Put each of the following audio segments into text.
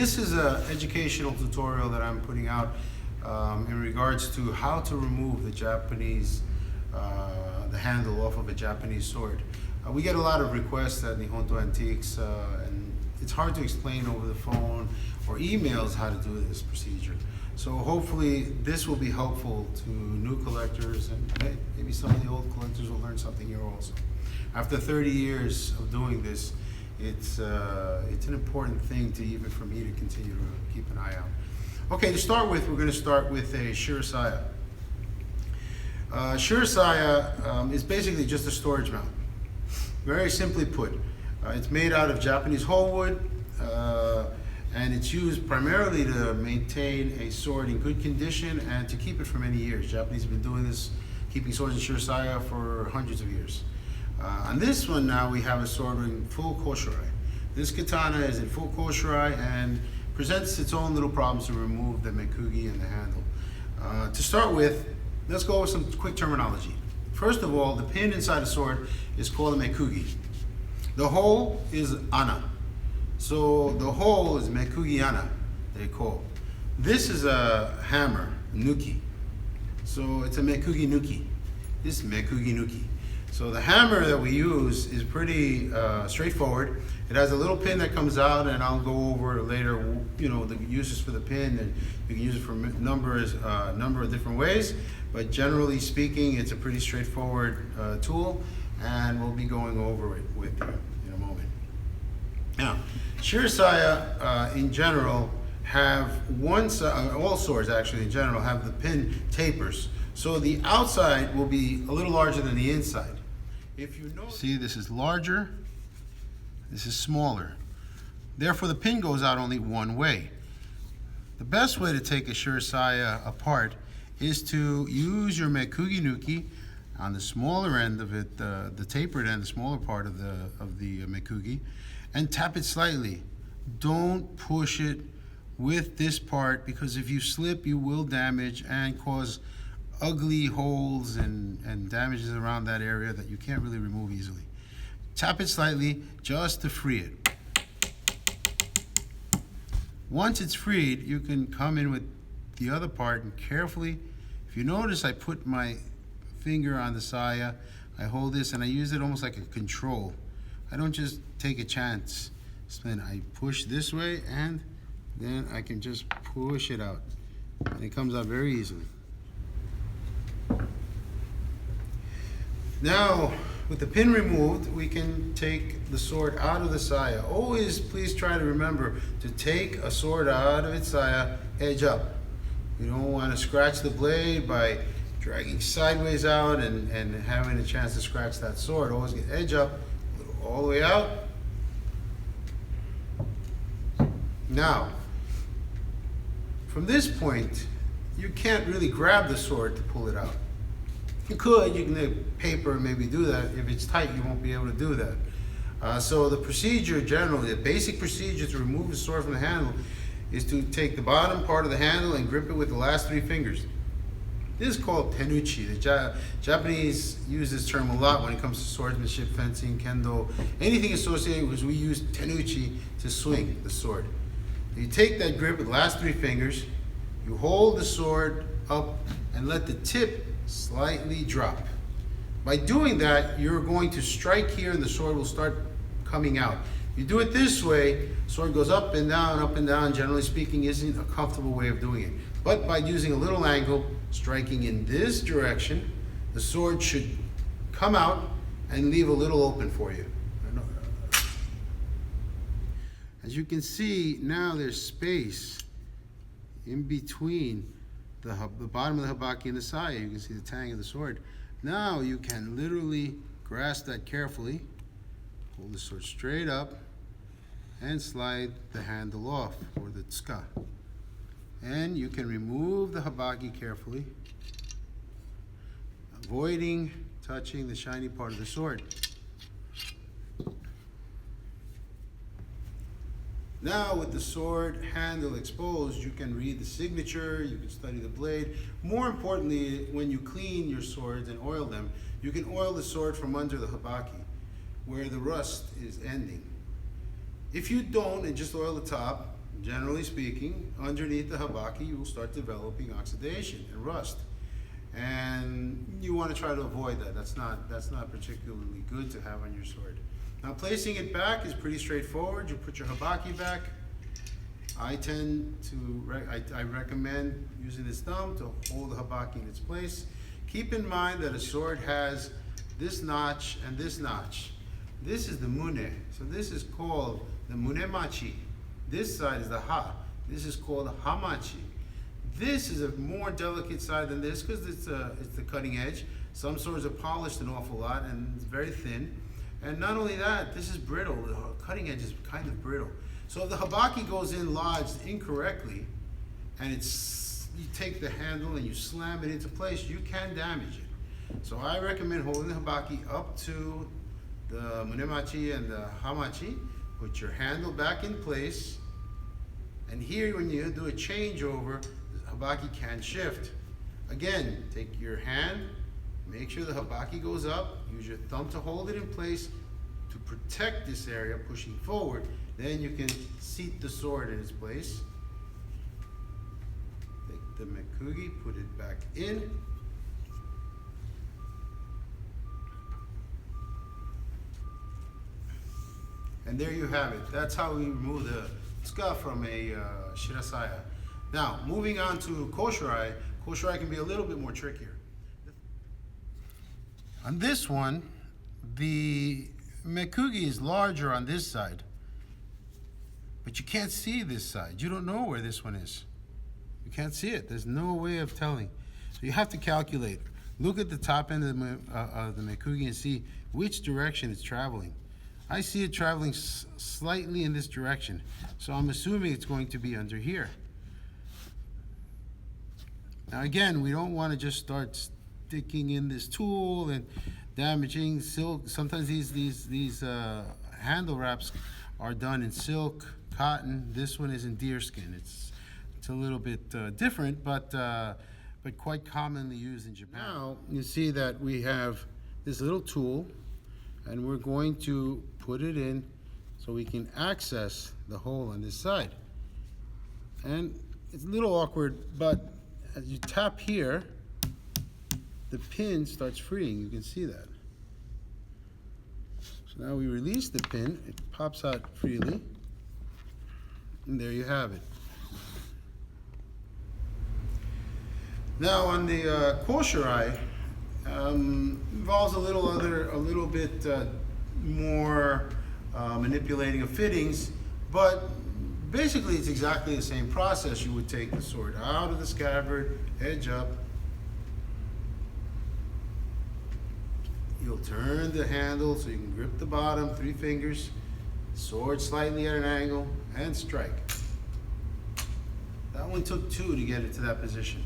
This is an educational tutorial that I'm putting out in regards to how to remove the the handle off of a Japanese sword. We get a lot of requests at Nihonto Antiques, and it's hard to explain over the phone or emails how to do this procedure. So hopefully this will be helpful to new collectors, and maybe some of the old collectors will learn something here also. After 30 years of doing this, it's an important thing for me to continue to keep an eye out. Okay, to start with, we're going to start with a shirasaya. Shirasaya is basically just a storage mount. Very simply put, it's made out of Japanese whole wood, and it's used primarily to maintain a sword in good condition and to keep it for many years. Japanese have been doing this, keeping swords in shirasaya for hundreds of years. On this one now, we have a sword in full koshirai. This katana is in full koshirai and presents its own little problems to remove the mekugi and the handle. To start with, let's go over some quick terminology. First of all, the pin inside a sword is called a mekugi. The hole is ana. So the hole is mekugi ana, they call. This is a hammer, nuki. So it's a mekugi nuki. This is mekugi nuki. So the hammer that we use is pretty straightforward. It has a little pin that comes out, and I'll go over later, you know, the uses for the pin, and you can use it for a number of different ways. But generally speaking, it's a pretty straightforward tool, and we'll be going over it with you in a moment. Now, shirasaya in general have all swords actually in general have the pin tapers. So the outside will be a little larger than the inside. If you know, see, this is larger, this is smaller. Therefore, the pin goes out only one way. The best way to take a shirasaya apart is to use your mekugi nuki on the smaller end of it, the tapered end, the smaller part of the mekugi, and tap it slightly. Don't push it with this part, because if you slip, you will damage and cause ugly holes and damages around that area that you can't really remove easily. Tap it slightly just to free it. Once it's freed, you can come in with the other part and carefully, if you notice, I put my finger on the saya, I hold this and I use it almost like a control. I don't just take a chance. So then I push this way and then I can just push it out. And it comes out very easily. Now, with the pin removed, we can take the sword out of the saya. Always please try to remember to take a sword out of its saya edge up. You don't want to scratch the blade by dragging sideways out and having a chance to scratch that sword. Always get edge up, all the way out. Now, from this point, you can't really grab the sword to pull it out. You could, you can take paper and maybe do that. If it's tight, you won't be able to do that. So the procedure generally, the basic procedure to remove the sword from the handle is to take the bottom part of the handle and grip it with the last 3 fingers. This is called tenuchi. The Japanese use this term a lot when it comes to swordsmanship, fencing, kendo, anything associated with, we use tenuchi to swing the sword. You take that grip with the last 3 fingers, you hold the sword up and let the tip slightly drop. By doing that, you're going to strike here and the sword will start coming out. You do it this way, sword goes up and down, generally speaking, isn't a comfortable way of doing it. But by using a little angle, striking in this direction, the sword should come out and leave a little open for you. As you can see, now there's space in between the bottom of the habaki and the saya. You can see the tang of the sword. Now you can literally grasp that carefully, hold the sword straight up, and slide the handle off, or the tsuka. And you can remove the habaki carefully, avoiding touching the shiny part of the sword. Now, with the sword handle exposed, you can read the signature, you can study the blade. More importantly, when you clean your swords and oil them, you can oil the sword from under the habaki, where the rust is ending. If you don't and just oil the top, generally speaking, underneath the habaki, you will start developing oxidation and rust. And you want to try to avoid that. That's not particularly good to have on your sword. Now, placing it back is pretty straightforward. You put your habaki back. I recommend using this thumb to hold the habaki in its place. Keep in mind that a sword has this notch and this notch. This is the mune. So this is called the munemachi. This side is the ha. This is called hamachi. This is a more delicate side than this because it's the cutting edge. Some swords are polished an awful lot and it's very thin. And not only that, this is brittle. The cutting edge is kind of brittle. So if the habaki goes in lodged incorrectly, and you take the handle and you slam it into place, you can damage it. So I recommend holding the habaki up to the munemachi and the hamachi. Put your handle back in place. And here, when you do a changeover, the habaki can shift. Again, take your hand, make sure the habaki goes up, use your thumb to hold it in place to protect this area, pushing forward. Then you can seat the sword in its place. Take the mekugi, put it back in. And there you have it. That's how we remove the Tsuka from a shirasaya. Now, moving on to koshirai. Koshirai can be a little bit more trickier. On this one, the mekugi is larger on this side, but you can't see this side. You don't know where this one is. You can't see it. There's no way of telling. So you have to calculate. Look at the top end of the mekugi and see which direction it's traveling. I see it traveling slightly in this direction, so I'm assuming it's going to be under here. Now again, we don't want to just start sticking in this tool and damaging silk. Sometimes these handle wraps are done in silk, cotton. This one is in deerskin. It's a little bit different, but quite commonly used in Japan. Now you see that we have this little tool, and we're going to put it in so we can access the hole on this side. And it's a little awkward, but as you tap here, the pin starts freeing. You can see that. So now we release the pin, it pops out freely, and there you have it. Now on the koshirai, involves a little bit more manipulating of fittings, but basically it's exactly the same process. You would take the sword out of the scabbard, edge up. You'll turn the handle so you can grip the bottom, 3 fingers, sword slightly at an angle, and strike. That one took 2 to get it to that position.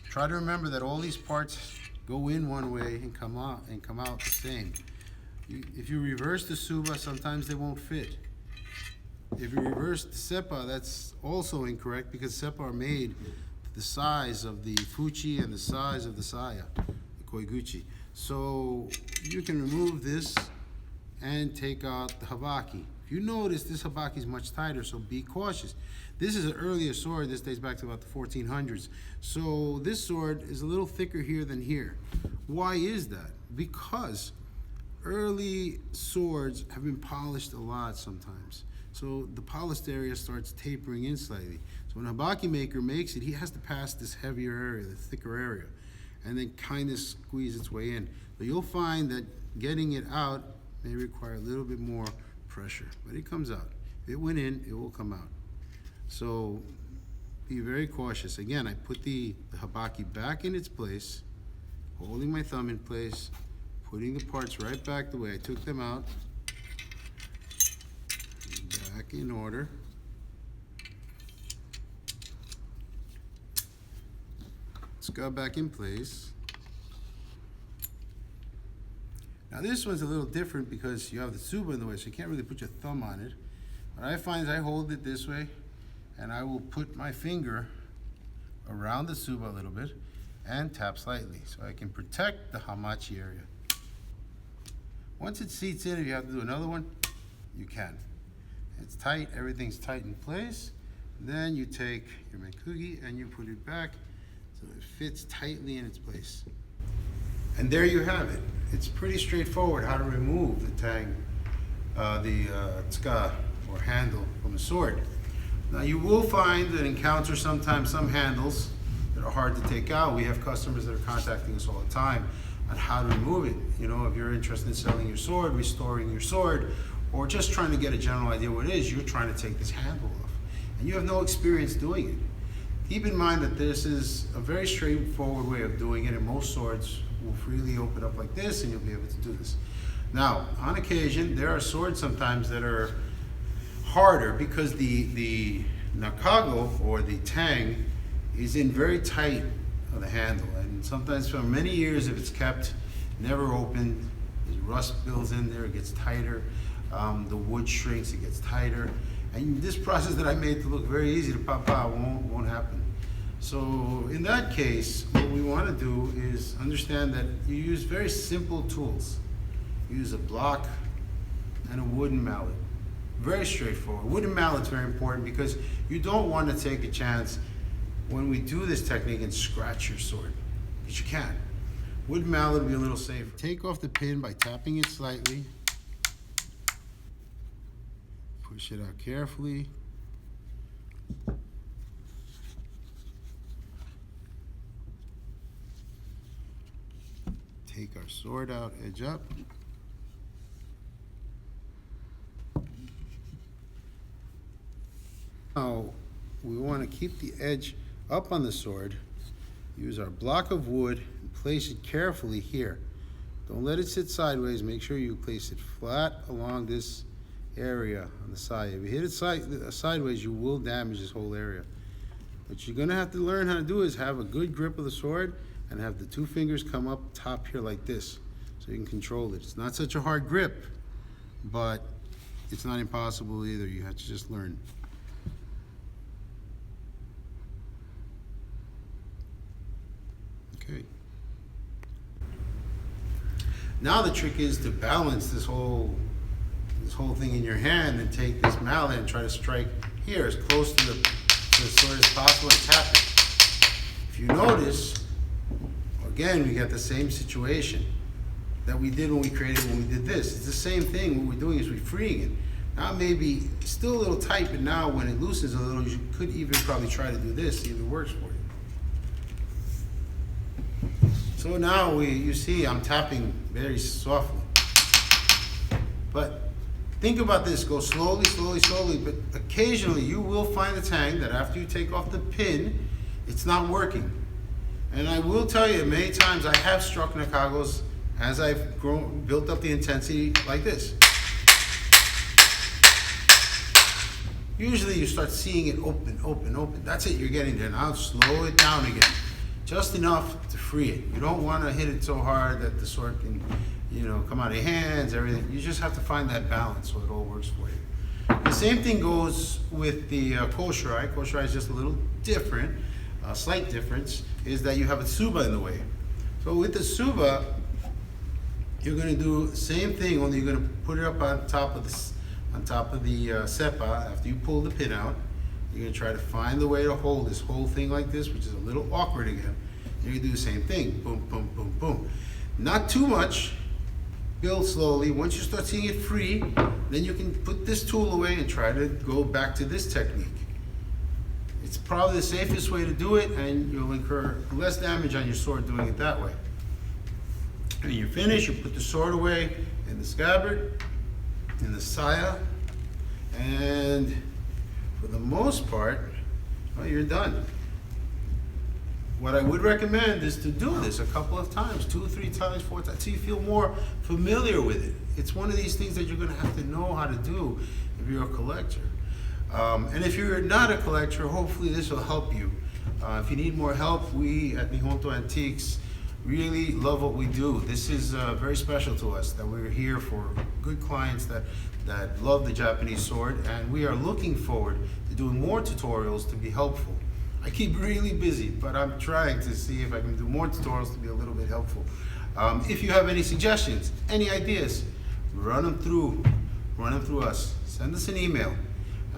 Try to remember that all these parts go in one way and come out the same. If you reverse the tsuba, sometimes they won't fit. If you reverse the seppa, that's also incorrect because seppa are made the size of the fuchi and the size of the saya, the koiguchi. So you can remove this and take out the habaki. If you notice, this habaki is much tighter, so be cautious. This is an earlier sword. This dates back to about the 1400s. So this sword is a little thicker here than here. Why is that? Because early swords have been polished a lot sometimes. So the polished area starts tapering in slightly. So when a habaki maker makes it, he has to pass this heavier area, the thicker area, and then kind of squeeze its way in. But you'll find that getting it out may require a little bit more pressure, but it comes out. If it went in, it will come out. So be very cautious. Again, I put the habaki back in its place, holding my thumb in place, putting the parts right back the way I took them out, back in order. Let's go back in place. Now this one's a little different because you have the tsuba in the way, so you can't really put your thumb on it. What I find is I hold it this way, and I will put my finger around the tsuba a little bit and tap slightly so I can protect the hamachi area. Once it seats in, if you have to do another one, you can. It's tight, everything's tight in place. Then you take your menkugi and you put it back so it fits tightly in its place. And there you have it. It's pretty straightforward how to remove the tang, the tsuka or handle from a sword. Now you will find and encounter sometimes some handles that are hard to take out. We have customers that are contacting us all the time on how to remove it. You know, if you're interested in selling your sword, restoring your sword, or just trying to get a general idea what it is, you're trying to take this handle off. And you have no experience doing it. Keep in mind that this is a very straightforward way of doing it, and most swords will freely open up like this and you'll be able to do this. Now, on occasion, there are swords sometimes that are harder because the nakago or the tang is in very tight of the handle, and sometimes for many years, if it's kept never opened, there's rust builds in there, it gets tighter, the wood shrinks, it gets tighter, and this process that I made to look very easy to pop out won't happen. So in that case, what we want to do is understand that you use very simple tools. You use a block and a wooden mallet. Very straightforward. Wooden mallet's very important because you don't want to take a chance when we do this technique and scratch your sword, but you can. Wooden mallet will be a little safer. Take off the pin by tapping it slightly. Push it out carefully. Take our sword out, edge up. Now, we want to keep the edge up on the sword. Use our block of wood and place it carefully here. Don't let it sit sideways. Make sure you place it flat along this area on the side. If you hit it sideways, you will damage this whole area. What you're going to have to learn how to do is have a good grip of the sword and have the two fingers come up top here like this so you can control it. It's not such a hard grip, but it's not impossible either. You have to just learn. Okay. Now the trick is to balance this whole thing in your hand and take this mallet and try to strike here as close to the sword as possible and tap it. If you notice, again, we got the same situation that we did when we did this. It's the same thing. What we're doing is we're freeing it. Now maybe it's still a little tight, but now when it loosens a little, you could even probably try to do this, see if it works for you. So now you see I'm tapping very softly. But think about this, go slowly, slowly, slowly, but occasionally you will find the tang that after you take off the pin, it's not working. And I will tell you, many times I have struck nakagos as I've built up the intensity like this. Usually you start seeing it open, open, open. That's it, you're getting there. Now slow it down again. Just enough to free it. You don't want to hit it so hard that the sword can, come out of your hands, everything. You just have to find that balance so it all works for you. The same thing goes with the koshirai. Koshirai is just a little different. A slight difference is that you have a tsuba in the way. So with the tsuba, you're going to do the same thing, only you're going to put it up on top of the seppa after you pull the pin out. You're going to try to find the way to hold this whole thing like this, which is a little awkward again. You're going to do the same thing. Boom, boom, boom, boom. Not too much. Build slowly. Once you start seeing it free, then you can put this tool away and try to go back to this technique. It's probably the safest way to do it, and you'll incur less damage on your sword doing it that way. When you're finished, you put the sword away in the scabbard, in the saya, and for the most part, well, you're done. What I would recommend is to do this a couple of times, 2, 3 times, 4 times, so you feel more familiar with it. It's one of these things that you're going to have to know how to do if you're a collector. And if you're not a collector, hopefully this will help you. If you need more help, we at Nihonto Antiques really love what we do. This is very special to us, that we're here for good clients that love the Japanese sword, and we are looking forward to doing more tutorials to be helpful. I keep really busy, but I'm trying to see if I can do more tutorials to be a little bit helpful. If you have any suggestions, any ideas, run them through us. Send us an email,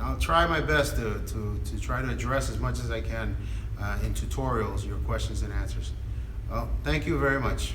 I'll try my best to try to address as much as I can in tutorials your questions and answers. Well, thank you very much.